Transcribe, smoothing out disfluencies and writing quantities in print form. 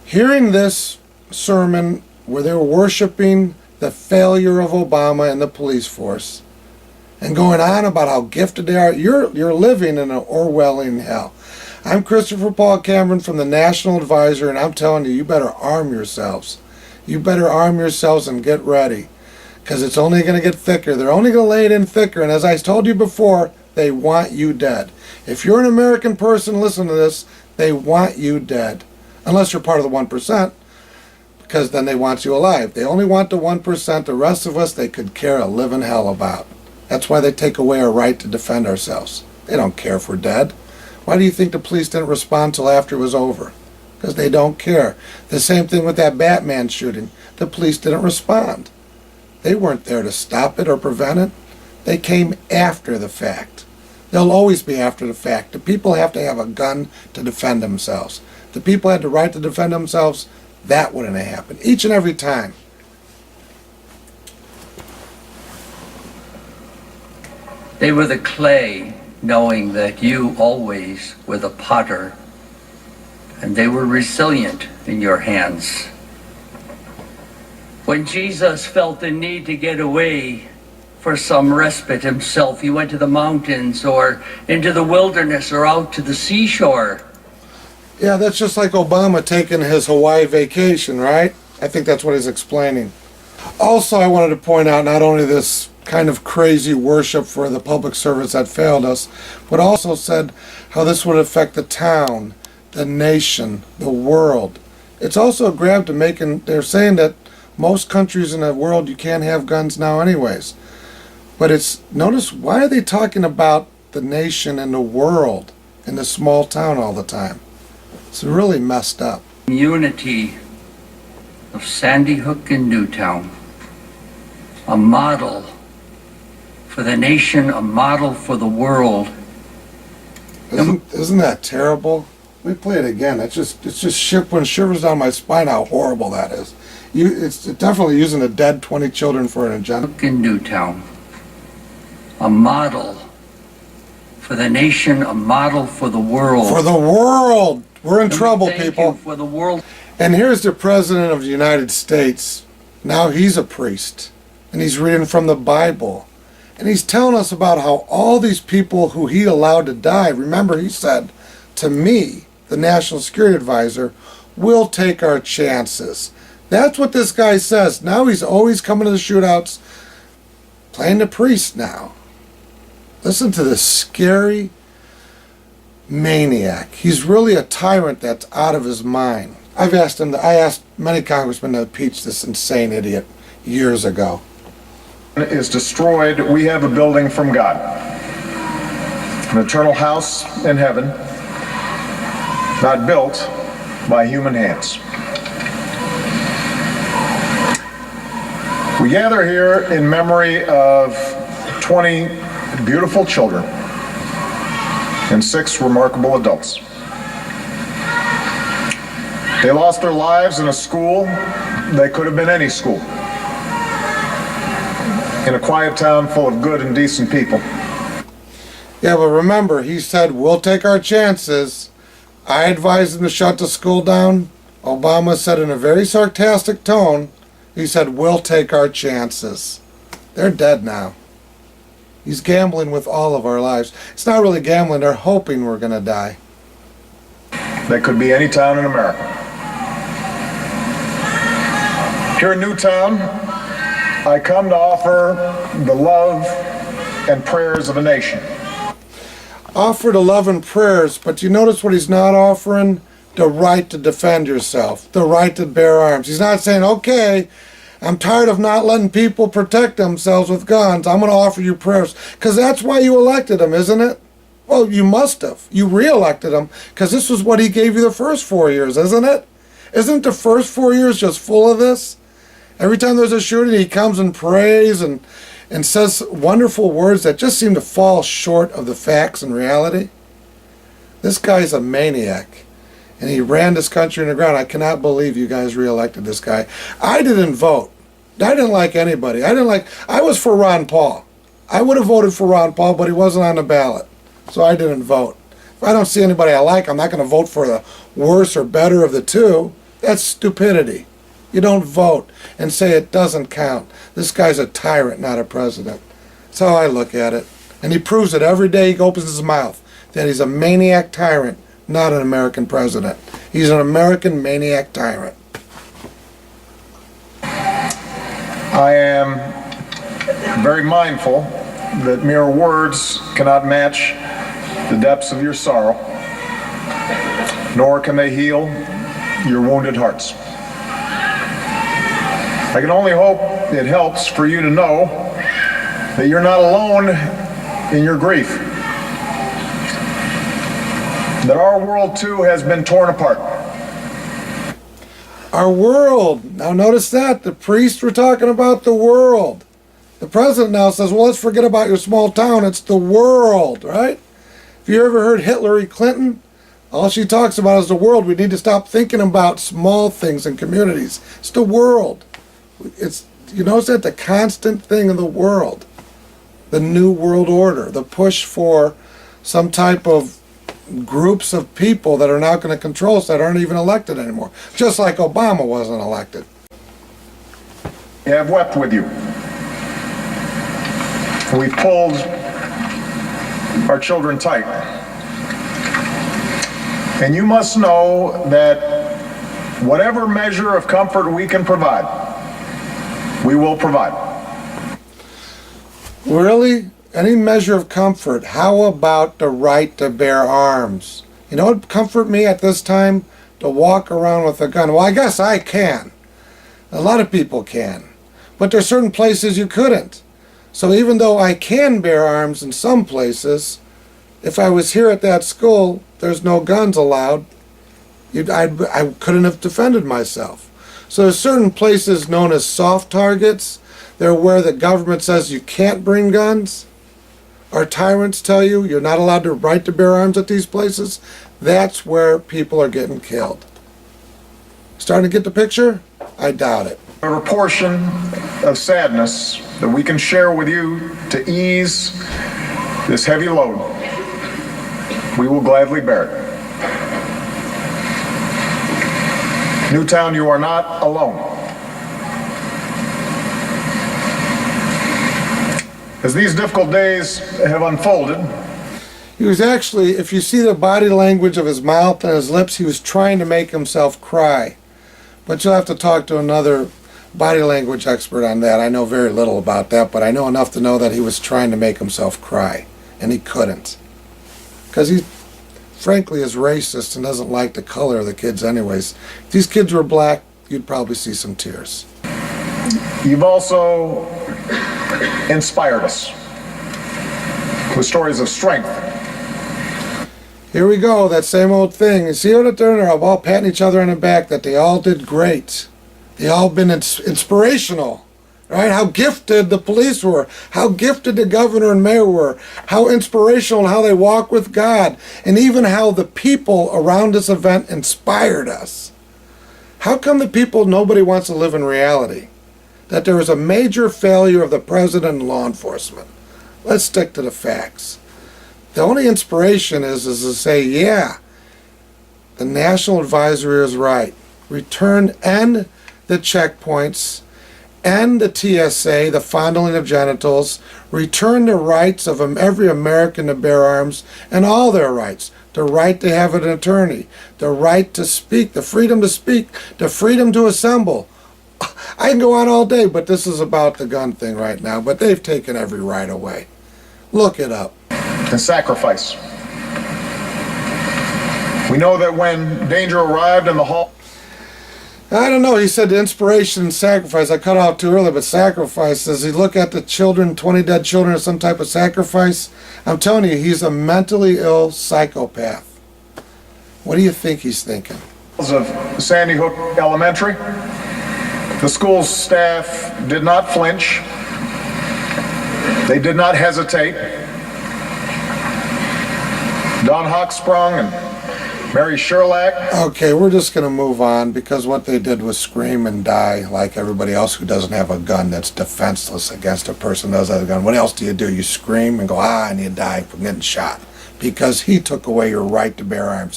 Hearing this sermon where they were worshiping the failure of Obama and the police force and going on about how gifted they are, you're living in an Orwellian hell. I'm Christopher Paul Cameron from the National Advisor, and I'm telling you, you better arm yourselves. You better arm yourselves and get ready, because it's only going to get thicker. They're only going to lay it in thicker, and as I told you before, they want you dead. If you're an American person, listen to this, they want you dead. Unless you're part of the 1%, because then they want you alive. They only want the 1%. The rest of us, they could care a living hell about. That's why they take away our right to defend ourselves. They don't care if we're dead. Why do you think the police didn't respond till after it was over? Because they don't care. The same thing with that Batman shooting. The police didn't respond. They weren't there to stop it or prevent it. They came after the fact. They'll always be after the fact. The people have to have a gun to defend themselves. The people had the right to defend themselves. That wouldn't have happened. Each and every time. They were the clay, knowing that you always were the potter, and they were resilient in your hands. When Jesus felt the need to get away for some respite himself, he went to the mountains or into the wilderness or out to the seashore. Yeah, that's just like Obama taking his Hawaii vacation, right? I think that's what he's explaining. Also, I wanted to point out not only this kind of crazy worship for the public servants that failed us, but also said how this would affect the town, the nation, the world. It's also a grab to making, they're saying that most countries in the world you can't have guns now anyways. But it's, notice, why are they talking about the nation and the world in the small town all the time? It's really messed up. Unity of Sandy Hook and Newtown, a model for the nation, a model for the world. Isn't that terrible? Let me play it again. It's just shivers down my spine how horrible that is. It's definitely using the dead 20 children for an agenda. Hook in Newtown, a model for the nation, a model for the world. For the world! We're in trouble, people. For the world. And here's the President of the United States. Now he's a priest, and he's reading from the Bible. And he's telling us about how all these people who he allowed to die, remember he said to me, the National Security Advisor, we'll take our chances. That's what this guy says. Now he's always coming to the shootouts, playing the priest now. Listen to this scary maniac. He's really a tyrant that's out of his mind. I asked many congressmen to impeach this insane idiot years ago. Is destroyed, we have a building from God, an eternal house in heaven, not built by human hands. We gather here in memory of 20 beautiful children and 6 remarkable adults. They lost their lives in a school. They could have been any school, in a quiet town full of good and decent people. Yeah, but remember, he said, we'll take our chances. I advised him to shut the school down. Obama said in a very sarcastic tone, he said, we'll take our chances. They're dead now. He's gambling with all of our lives. It's not really gambling, they're hoping we're going to die. That could be any town in America. Here in Newtown, I come to offer the love and prayers of a nation. Offer the love and prayers, but you notice what he's not offering? The right to defend yourself, the right to bear arms. He's not saying, okay, I'm tired of not letting people protect themselves with guns. I'm going to offer you prayers. Because that's why you elected him, isn't it? Well, you must have. You re-elected him because this was what he gave you the first 4 years, isn't it? Isn't the first 4 years just full of this? Every time there's a shooting, he comes and prays and says wonderful words that just seem to fall short of the facts and reality. This guy's a maniac, and he ran this country in the ground. I cannot believe you guys re-elected this guy. I didn't vote. I didn't like anybody. I was for Ron Paul. I would have voted for Ron Paul, but he wasn't on the ballot, so I didn't vote. If I don't see anybody I like, I'm not going to vote for the worse or better of the two. That's stupidity. You don't vote and say it doesn't count. This guy's a tyrant, not a president. That's how I look at it. And he proves it every day he opens his mouth, that he's a maniac tyrant, not an American president. He's an American maniac tyrant. I am very mindful that mere words cannot match the depths of your sorrow, nor can they heal your wounded hearts. I can only hope it helps for you to know that you're not alone in your grief. That our world too has been torn apart. Our world. Now notice that. The priests were talking about the world. The president now says, well, let's forget about your small town. It's the world, right? Have you ever heard Hillary Clinton? All she talks about is the world. We need to stop thinking about small things and communities. It's the world. It's, you notice that, the constant thing of the world. The new world order. The push for some type of groups of people that are now going to control us that aren't even elected anymore. Just like Obama wasn't elected. We have wept with you. We've pulled our children tight. And you must know that whatever measure of comfort we can provide, we will provide. Really? Any measure of comfort? How about the right to bear arms? You know what would comfort me at this time? To walk around with a gun. Well, I guess I can. A lot of people can. But there's certain places you couldn't. So even though I can bear arms in some places, if I was here at that school, there's no guns allowed. I couldn't have defended myself. So there's certain places known as soft targets. They're where the government says you can't bring guns. Our tyrants tell you you're not allowed to right to bear arms at these places. That's where people are getting killed. Starting to get the picture? I doubt it. A portion of sadness that we can share with you to ease this heavy load, we will gladly bear it. Newtown, you are not alone. As these difficult days have unfolded, He was actually, if you see the body language of his mouth and his lips, he was trying to make himself cry. But you'll have to talk to another body language expert on that. I know very little about that, but I know enough to know that he was trying to make himself cry, and he couldn't. Because he, frankly, is racist and doesn't like the color of the kids anyways. If these kids were black, you'd probably see some tears. you've also inspired us with stories of strength. Here we go, that same old thing. You see what they're all patting each other on the back, that they all did great. They all been inspirational, right? How gifted the police were, how gifted the governor and mayor were, how inspirational and how they walk with God, and even how the people around this event inspired us. How come the people, nobody wants to live in reality? That there was a major failure of the president and law enforcement. Let's stick to the facts. The only inspiration is to say, yeah, the National Advisory is right. End the checkpoints, end the TSA, the fondling of genitals, return the rights of every American to bear arms and all their rights. The right to have an attorney, the right to speak, the freedom to speak, the freedom to assemble. I can go on all day, but this is about the gun thing right now, but they've taken every right away. Look it up. And sacrifice. We know that when danger arrived in the hall, I don't know, he said inspiration and sacrifice. I cut off too early, but sacrifice, does he look at the children, 20 dead children, as some type of sacrifice? I'm telling you, he's a mentally ill psychopath. What do you think he's thinking? of Sandy Hook Elementary, the school's staff did not flinch. They did not hesitate. Don Hochsprung and Mary Sherlack. Okay, we're just going to move on because what they did was scream and die like everybody else who doesn't have a gun that's defenseless against a person who does have a gun. What else do? You scream and go, and you die from getting shot because he took away your right to bear arms.